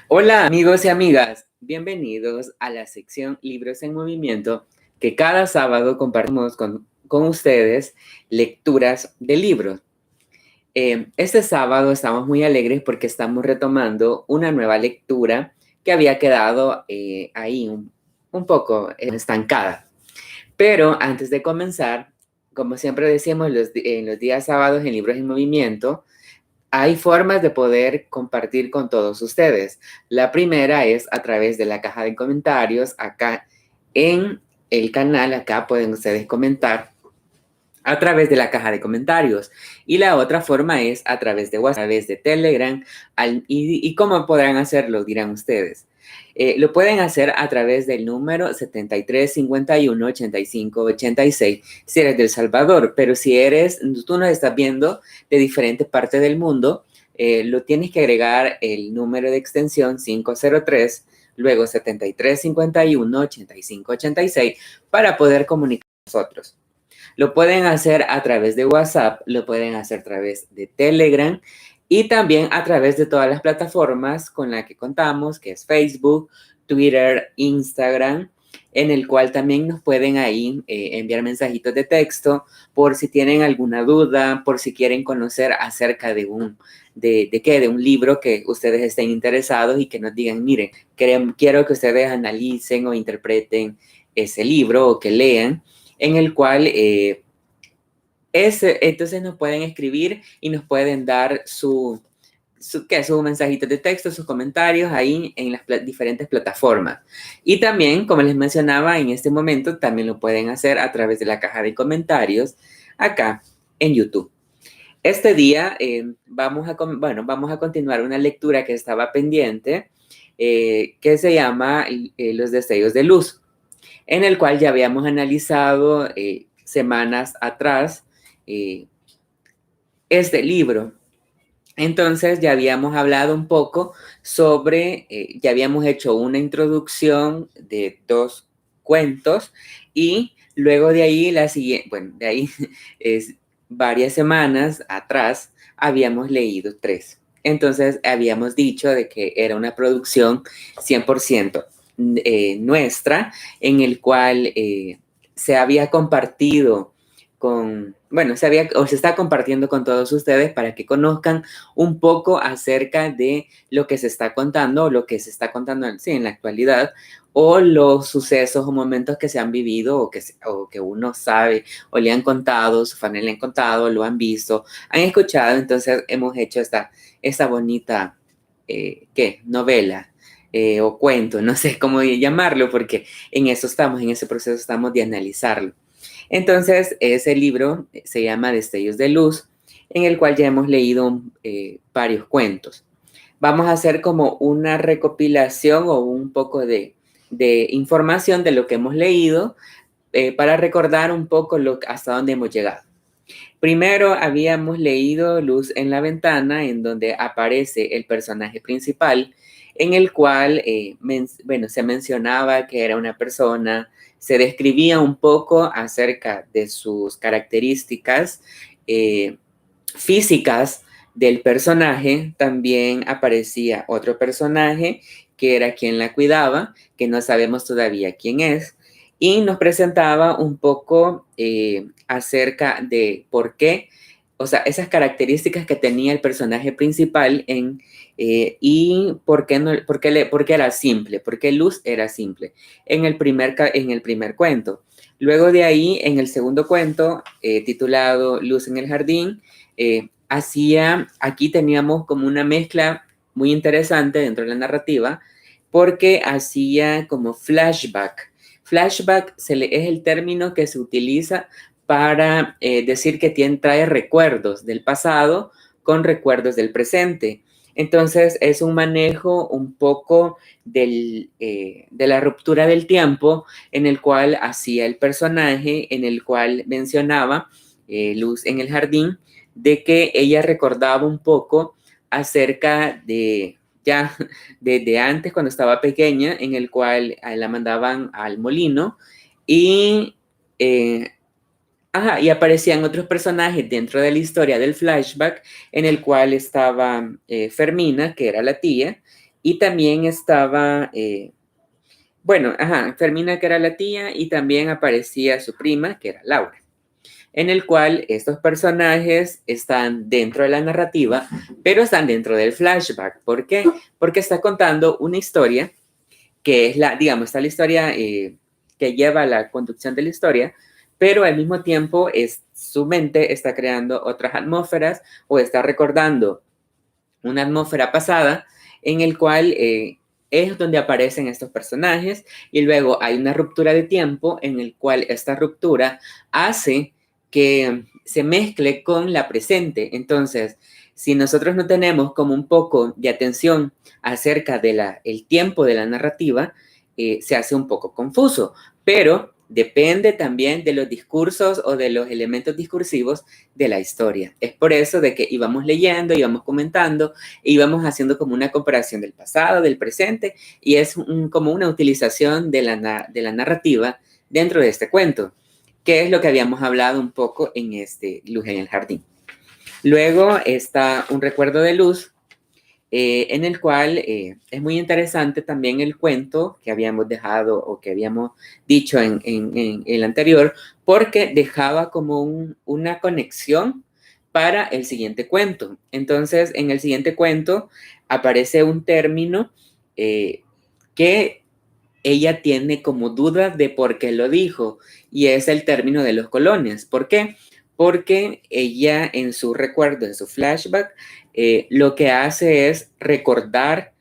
Hola amigos y amigas, bienvenidos a la sección Libros en Movimiento, que cada sábado compartimos con ustedes lecturas de libros. Este sábado estamos muy alegres porque estamos retomando una nueva lectura que había quedado ahí un poco estancada. Pero antes de comenzar, como siempre decimos en los días sábados en Libros en Movimiento, hay formas de poder compartir con todos ustedes. La primera es a través de la caja de comentarios. Acá en el canal, acá pueden ustedes comentar a través de la caja de comentarios. Y la otra forma es a través de WhatsApp, a través de Telegram. ¿Y cómo podrán hacerlo? Dirán ustedes. Lo pueden hacer a través del número 73 51 85 86 si eres de El Salvador, pero si tú nos estás viendo de diferentes partes del mundo, lo tienes que agregar el número de extensión 503, luego 73 51 85 86 para poder comunicar con nosotros. Lo pueden hacer a través de WhatsApp, lo pueden hacer a través de Telegram y también a través de todas las plataformas con las que contamos, que es Facebook, Twitter, Instagram, en el cual también nos pueden ahí enviar mensajitos de texto por si tienen alguna duda, por si quieren conocer acerca de de un libro que ustedes estén interesados y que nos digan, miren, quiero que ustedes analicen o interpreten ese libro o que lean, en el cual entonces nos pueden escribir y nos pueden dar su mensajito de texto, sus comentarios ahí en las diferentes plataformas. Y también, como les mencionaba, en este momento también lo pueden hacer a través de la caja de comentarios acá en YouTube. Este día vamos a continuar una lectura que estaba pendiente, que se llama Los destellos de luz, en el cual ya habíamos analizado semanas atrás este libro. Entonces ya habíamos hablado un poco sobre, ya habíamos hecho una introducción de 2 cuentos y luego de ahí, de ahí es varias semanas atrás habíamos leído 3. Entonces habíamos dicho de que era una producción 100% nuestra, en el cual se había compartido se está compartiendo con todos ustedes para que conozcan un poco acerca de lo que se está contando o lo que se está contando en la actualidad, o los sucesos o momentos que se han vivido o que uno sabe o le han contado, su familia le han contado, lo han visto, han escuchado. Entonces hemos hecho esta bonita novela o cuento, no sé cómo llamarlo, porque en eso estamos, en ese proceso estamos de analizarlo. Entonces, ese libro se llama Destellos de Luz, en el cual ya hemos leído varios cuentos. Vamos a hacer como una recopilación o un poco de información de lo que hemos leído para recordar un poco hasta dónde hemos llegado. Primero habíamos leído Luz en la ventana, en donde aparece el personaje principal, en el cual, se mencionaba que era una persona, se describía un poco acerca de sus características físicas del personaje. También aparecía otro personaje que era quien la cuidaba, que no sabemos todavía quién es, y nos presentaba un poco acerca de por qué, o sea, esas características que tenía el personaje principal y por qué era simple, por qué Luz era simple en el primer cuento. Luego de ahí, en el segundo cuento, titulado Luz en el jardín, aquí teníamos como una mezcla muy interesante dentro de la narrativa, porque hacía como flashback. Flashback es el término que se utiliza para decir que trae recuerdos del pasado con recuerdos del presente. Entonces es un manejo un poco de la ruptura del tiempo, en el cual hacía el personaje, en el cual mencionaba Luz en el jardín, de que ella recordaba un poco acerca de ya desde antes, cuando estaba pequeña, en el cual la mandaban al molino y, y aparecían otros personajes dentro de la historia del flashback, en el cual estaba Fermina, que era la tía, Y también estaba, bueno, Fermina, que era la tía, y también aparecía su prima, que era Laura, en el cual estos personajes están dentro de la narrativa, pero están dentro del flashback. ¿Por qué? Porque está contando una historia que es digamos, está la historia que lleva la conducción de la historia, pero al mismo tiempo su mente está creando otras atmósferas o está recordando una atmósfera pasada en el cual es donde aparecen estos personajes, y luego hay una ruptura de tiempo en el cual esta ruptura hace que se mezcle con la presente. Entonces, si nosotros no tenemos como un poco de atención acerca de el tiempo de la narrativa, se hace un poco confuso, pero depende también de los discursos o de los elementos discursivos de la historia. Es por eso de que íbamos leyendo, íbamos comentando, íbamos haciendo como una comparación del pasado, del presente, y es como una utilización de la narrativa dentro de este cuento, que es lo que habíamos hablado un poco en Luz en el Jardín. Luego está Un recuerdo de Luz, en el cual es muy interesante también el cuento que habíamos dejado o que habíamos dicho en el anterior, porque dejaba como una conexión para el siguiente cuento. Entonces, en el siguiente cuento aparece un término que ella tiene como dudas de por qué lo dijo, y es el término de los colones. ¿Por qué? Porque ella en su recuerdo, en su flashback, lo que hace es recordar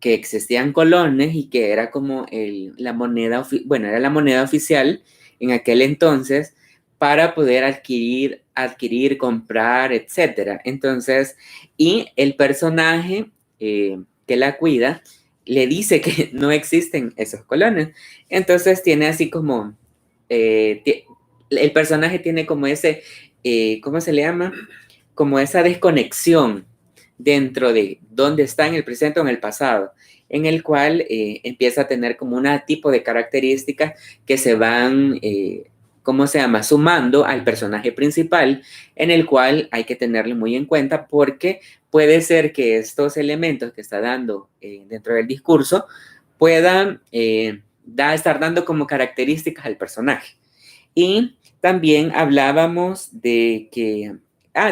que existían colones y que era como la moneda, bueno, era la moneda oficial en aquel entonces para poder adquirir, comprar, etcétera. Entonces, y el personaje que la cuida le dice que no existen esos colones. Entonces tiene así como, el personaje tiene como ese, ¿cómo se le llama? Como esa desconexión dentro de dónde está en el presente o en el pasado, en el cual empieza a tener como un tipo de características que se van, ¿cómo se llama?, sumando al personaje principal, en el cual hay que tenerlo muy en cuenta porque puede ser que estos elementos que está dando dentro del discurso puedan estar dando como características al personaje. Y también hablábamos de que,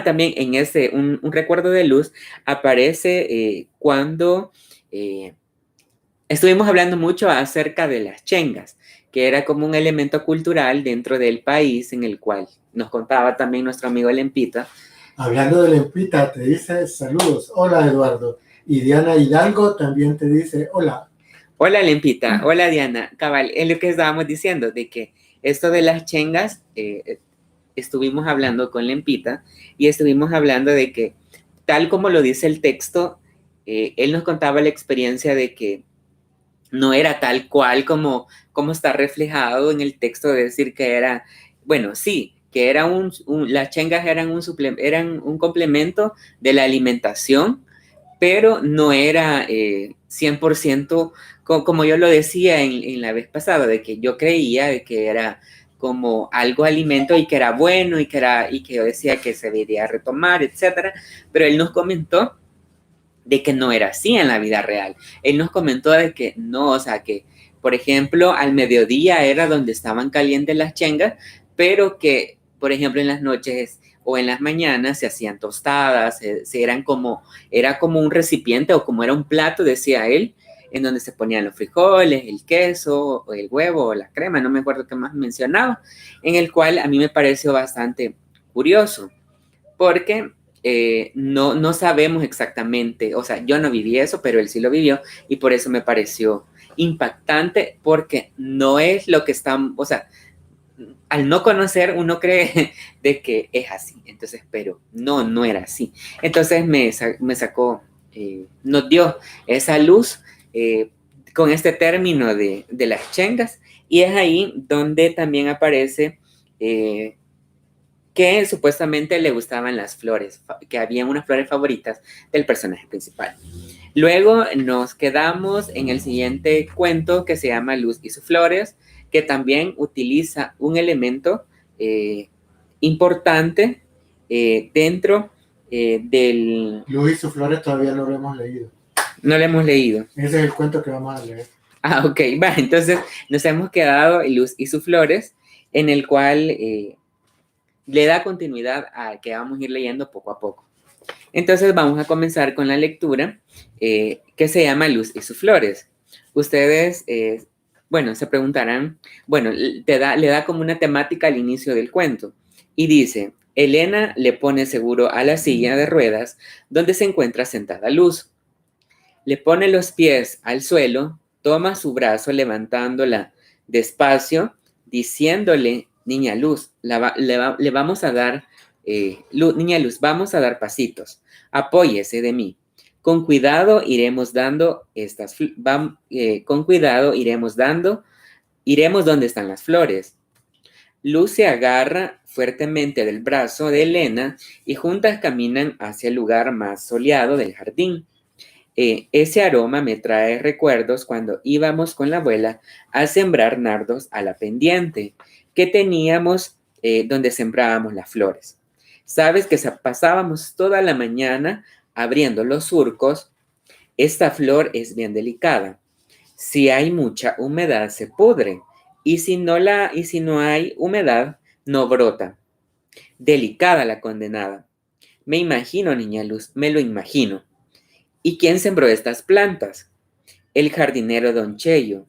también en un recuerdo de Luz aparece cuando estuvimos hablando mucho acerca de las chengas, que era como un elemento cultural dentro del país en el cual nos contaba también nuestro amigo Lempita. Hablando de Lempita, te dice saludos. Hola, Eduardo. Y Diana Hidalgo también te dice hola. Hola, Lempita. Hola, Diana. Cabal, es lo que estábamos diciendo, de que esto de las chengas, estuvimos hablando con Lempita y estuvimos hablando de que, tal como lo dice el texto, él nos contaba la experiencia de que no era tal cual como está reflejado en el texto, de decir que era, bueno, sí, que era las chengas eran eran un complemento de la alimentación, pero no era 100% como yo lo decía en la vez pasada, de que yo creía de que era como algo alimento y que era bueno y que yo decía que se debería retomar, etcétera, pero él nos comentó de que no era así en la vida real. Él nos comentó de que no, o sea, que, por ejemplo, al mediodía era donde estaban calientes las chengas, pero que, por ejemplo, en las noches o en las mañanas se hacían tostadas, era como un recipiente o como era un plato, decía él, en donde se ponían los frijoles, el queso, o el huevo, o la crema, no me acuerdo qué más mencionaba, en el cual a mí me pareció bastante curioso, porque no sabemos exactamente, o sea, yo no viví eso, pero él sí lo vivió, y por eso me pareció impactante, porque no es lo que están, o sea, al no conocer uno cree de que es así, entonces, pero no era así. Entonces me sacó, nos dio esa luz con este término de las chengas, y es ahí donde también aparece que supuestamente le gustaban las flores, que había unas flores favoritas del personaje principal. Luego nos quedamos en el siguiente cuento que se llama Luz y sus flores, que también utiliza un elemento importante dentro del... Luz y sus flores todavía no lo hemos leído. No lo hemos leído. Ese es el cuento que vamos a leer. Ah, ok. Va, entonces nos hemos quedado en Luz y sus flores, en el cual le da continuidad a que vamos a ir leyendo poco a poco. Entonces vamos a comenzar con la lectura que se llama Luz y sus flores. Ustedes, bueno, se preguntarán, bueno, le da como una temática al inicio del cuento y dice, Elena le pone seguro a la silla de ruedas donde se encuentra sentada Luz. Le pone los pies al suelo, toma su brazo levantándola despacio, diciéndole, niña Luz, le vamos a dar, niña Luz, vamos a dar pasitos, apóyese de mí. Con cuidado iremos dando con cuidado iremos donde están las flores. Luz se agarra fuertemente del brazo de Elena y juntas caminan hacia el lugar más soleado del jardín. Ese aroma me trae recuerdos cuando íbamos con la abuela a sembrar nardos a la pendiente que teníamos donde sembrábamos las flores. Sabes que pasábamos toda la mañana abriendo los surcos. Esta flor es bien delicada. Si hay mucha humedad se pudre y si no hay humedad no brota. Delicada la condenada. Me imagino, niña Luz, me lo imagino. ¿Y quién sembró estas plantas? El jardinero Don Cheyo.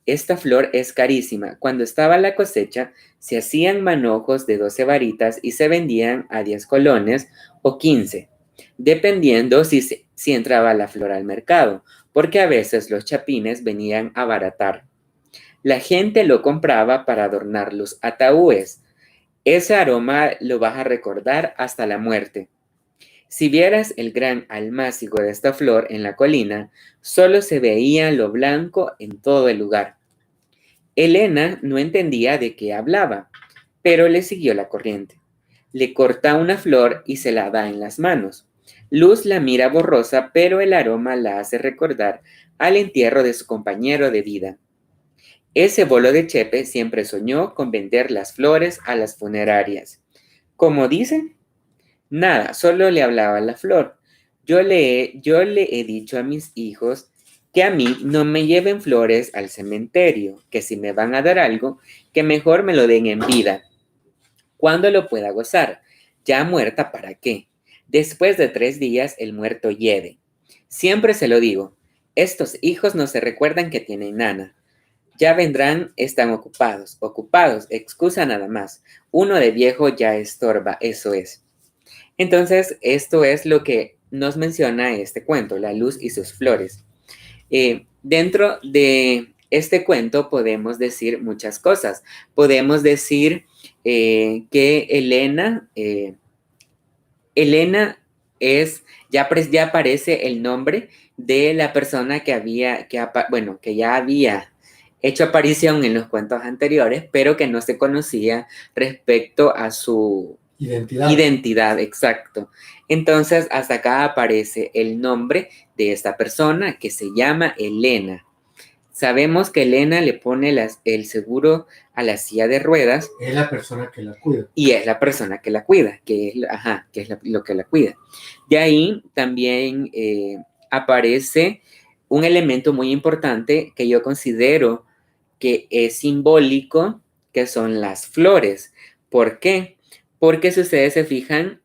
Esta flor es carísima. Cuando estaba la cosecha, se hacían manojos de 12 varitas y se vendían a 10 colones o 15, dependiendo si entraba la flor al mercado, porque a veces los chapines venían a baratar. La gente lo compraba para adornar los ataúdes. Ese aroma lo vas a recordar hasta la muerte. Si vieras el gran almácigo de esta flor en la colina, solo se veía lo blanco en todo el lugar. Elena no entendía de qué hablaba, pero le siguió la corriente. Le corta una flor y se la da en las manos. Luz la mira borrosa, pero el aroma la hace recordar al entierro de su compañero de vida. Ese bolo de Chepe siempre soñó con vender las flores a las funerarias. Como dicen, nada, solo le hablaba la flor. Yo le he dicho a mis hijos que a mí no me lleven flores al cementerio, que si me van a dar algo, que mejor me lo den en vida. Cuando lo pueda gozar, ya muerta, ¿para qué? Después de 3 días el muerto hiede. Siempre se lo digo, estos hijos no se recuerdan que tienen nana. Ya vendrán, están ocupados, excusa nada más. Uno de viejo ya estorba, eso es. Entonces, esto es lo que nos menciona este cuento, La luz y sus flores. Dentro de este cuento podemos decir muchas cosas. Podemos decir que Elena es, ya aparece el nombre de la persona que ya había hecho aparición en los cuentos anteriores, pero que no se conocía respecto a su identidad, exacto. Entonces, hasta acá aparece el nombre de esta persona que se llama Elena. Sabemos que Elena le pone el seguro a la silla de ruedas. Es la persona que la cuida. Y es la persona que la cuida, que es lo que la cuida. De ahí también aparece un elemento muy importante que yo considero que es simbólico, que son las flores. ¿Por qué? Porque si ustedes se fijan,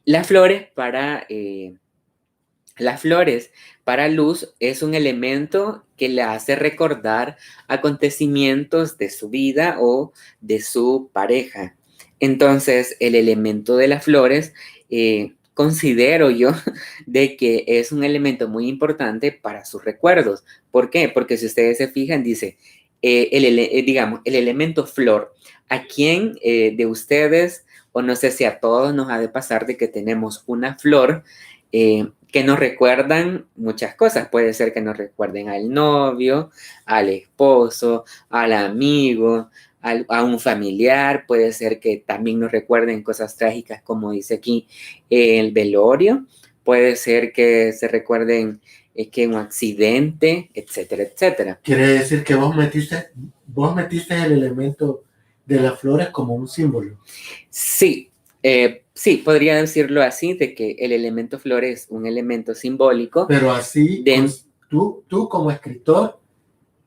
las flores para Luz es un elemento que le hace recordar acontecimientos de su vida o de su pareja. Entonces, el elemento de las flores, considero yo de que es un elemento muy importante para sus recuerdos. ¿Por qué? Porque si ustedes se fijan, dice, digamos, el elemento flor. ¿A quién de ustedes, o no sé si a todos nos ha de pasar de que tenemos una flor que nos recuerdan muchas cosas? Puede ser que nos recuerden al novio, al esposo, al amigo, a un familiar. Puede ser que también nos recuerden cosas trágicas, como dice aquí el velorio. Puede ser que se recuerden que un accidente, etcétera, etcétera. Quiere decir que vos metiste el elemento de las flores como un símbolo. Sí, Sí, podría decirlo así, de que el elemento flor es un elemento simbólico. Pero así, tú como escritor,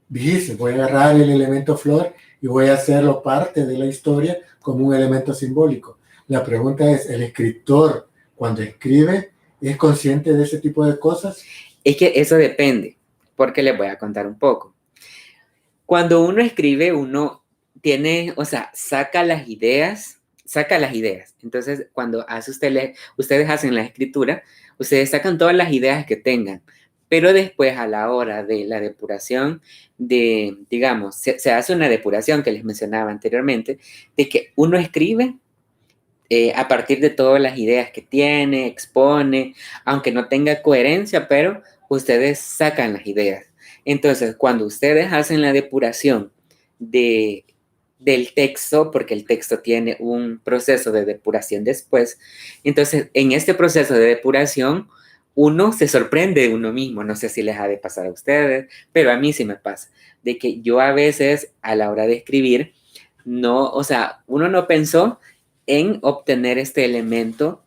dijiste, voy a agarrar el elemento flor y voy a hacerlo parte de la historia como un elemento simbólico. La pregunta es, ¿el escritor cuando escribe es consciente de ese tipo de cosas? Es que eso depende, porque les voy a contar un poco. Cuando uno escribe, uno tiene, o sea, saca las ideas. Entonces, cuando ustedes hacen la escritura, ustedes sacan todas las ideas que tengan. Pero después, a la hora de la depuración, digamos, se hace una depuración que les mencionaba anteriormente, de que uno escribe a partir de todas las ideas que tiene, expone, aunque no tenga coherencia, pero ustedes sacan las ideas. Entonces, cuando ustedes hacen la depuración del texto, porque el texto tiene un proceso de depuración después, entonces en este proceso de depuración, uno se sorprende de uno mismo. No sé si les ha de pasar a ustedes, pero a mí sí me pasa, de que yo a veces a la hora de escribir, no, o sea, uno no pensó en obtener este elemento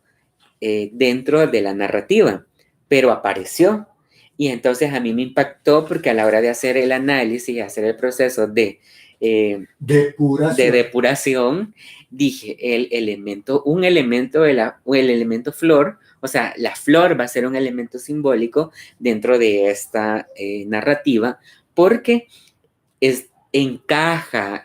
dentro de la narrativa, pero apareció. Y entonces a mí me impactó porque a la hora de hacer el análisis, hacer el proceso de depuración, dije, un elemento, el elemento flor, o sea, la flor va a ser un elemento simbólico dentro de esta narrativa, porque encaja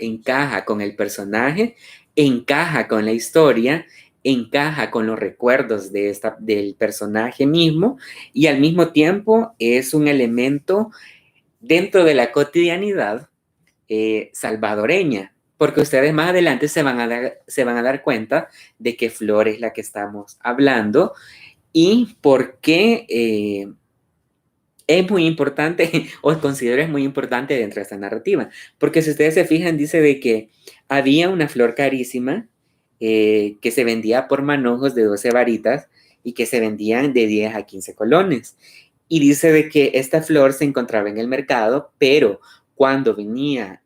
con el personaje, encaja con la historia, encaja con los recuerdos del personaje mismo, y al mismo tiempo es un elemento dentro de la cotidianidad salvadoreña, porque ustedes más adelante se van a dar cuenta de qué flor es la que estamos hablando y por qué es muy importante, o considero es muy importante dentro de esta narrativa, porque si ustedes se fijan, dice de que había una flor carísima que se vendía por manojos de 12 varitas y que se vendían de 10 a 15 colones. Y dice de que esta flor se encontraba en el mercado, pero cuando venía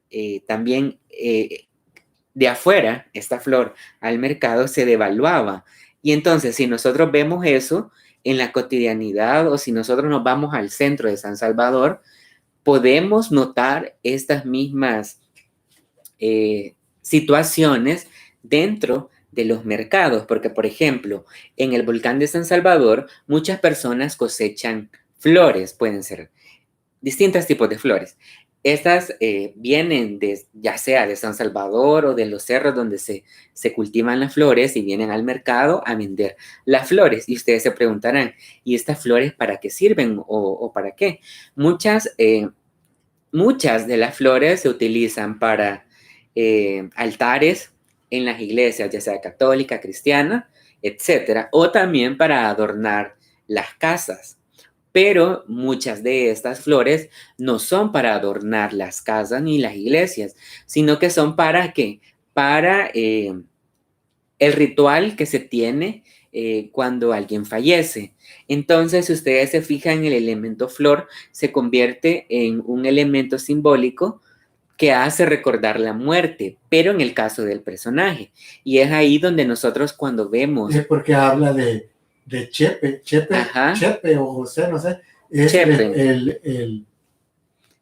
también de afuera, esta flor al mercado se devaluaba. Y entonces, si nosotros vemos eso en la cotidianidad o si nosotros nos vamos al centro de San Salvador, podemos notar estas mismas situaciones dentro de los mercados, porque por ejemplo, en el volcán de San Salvador, muchas personas cosechan flores, pueden ser distintos tipos de flores. Estas vienen ya sea de San Salvador o de los cerros donde se cultivan las flores y vienen al mercado a vender las flores. Y ustedes se preguntarán, ¿y estas flores para qué sirven o para qué? Muchas de las flores se utilizan para altares en las iglesias, ya sea católica, cristiana, etcétera, o también para adornar las casas. Pero muchas de estas flores no son para adornar las casas ni las iglesias, sino que son para ¿qué? Para el ritual que se tiene cuando alguien fallece. Entonces, si ustedes se fijan, el elemento flor se convierte en un elemento simbólico que hace recordar la muerte, pero en el caso del personaje. Y es ahí donde nosotros cuando vemos... Es porque habla de Chepe o José, no sé, es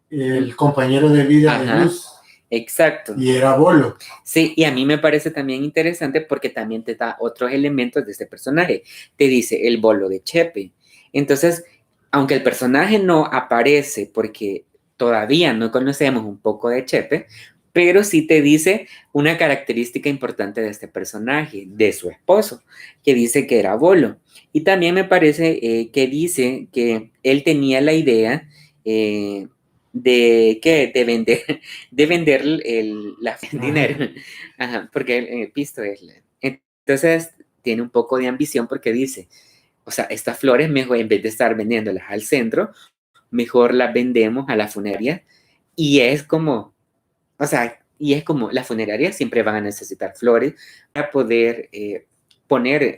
el compañero de vida de Luz. Exacto. Y era Bolo. Sí, y a mí me parece también interesante porque también te da otros elementos de este personaje. Te dice el Bolo de Chepe. Entonces, aunque el personaje no aparece porque todavía no conocemos un poco de Chepe, pero sí te dice una característica importante de este personaje, de su esposo, que dice que era Bolo. Y también me parece que dice que él tenía la idea de vender el dinero, porque el pisto es... Entonces tiene un poco de ambición porque dice, o sea, estas flores mejor, en vez de estar vendiéndolas al centro, mejor las vendemos a la funeraria. Y es como, o sea, las funerarias siempre van a necesitar flores para poder poner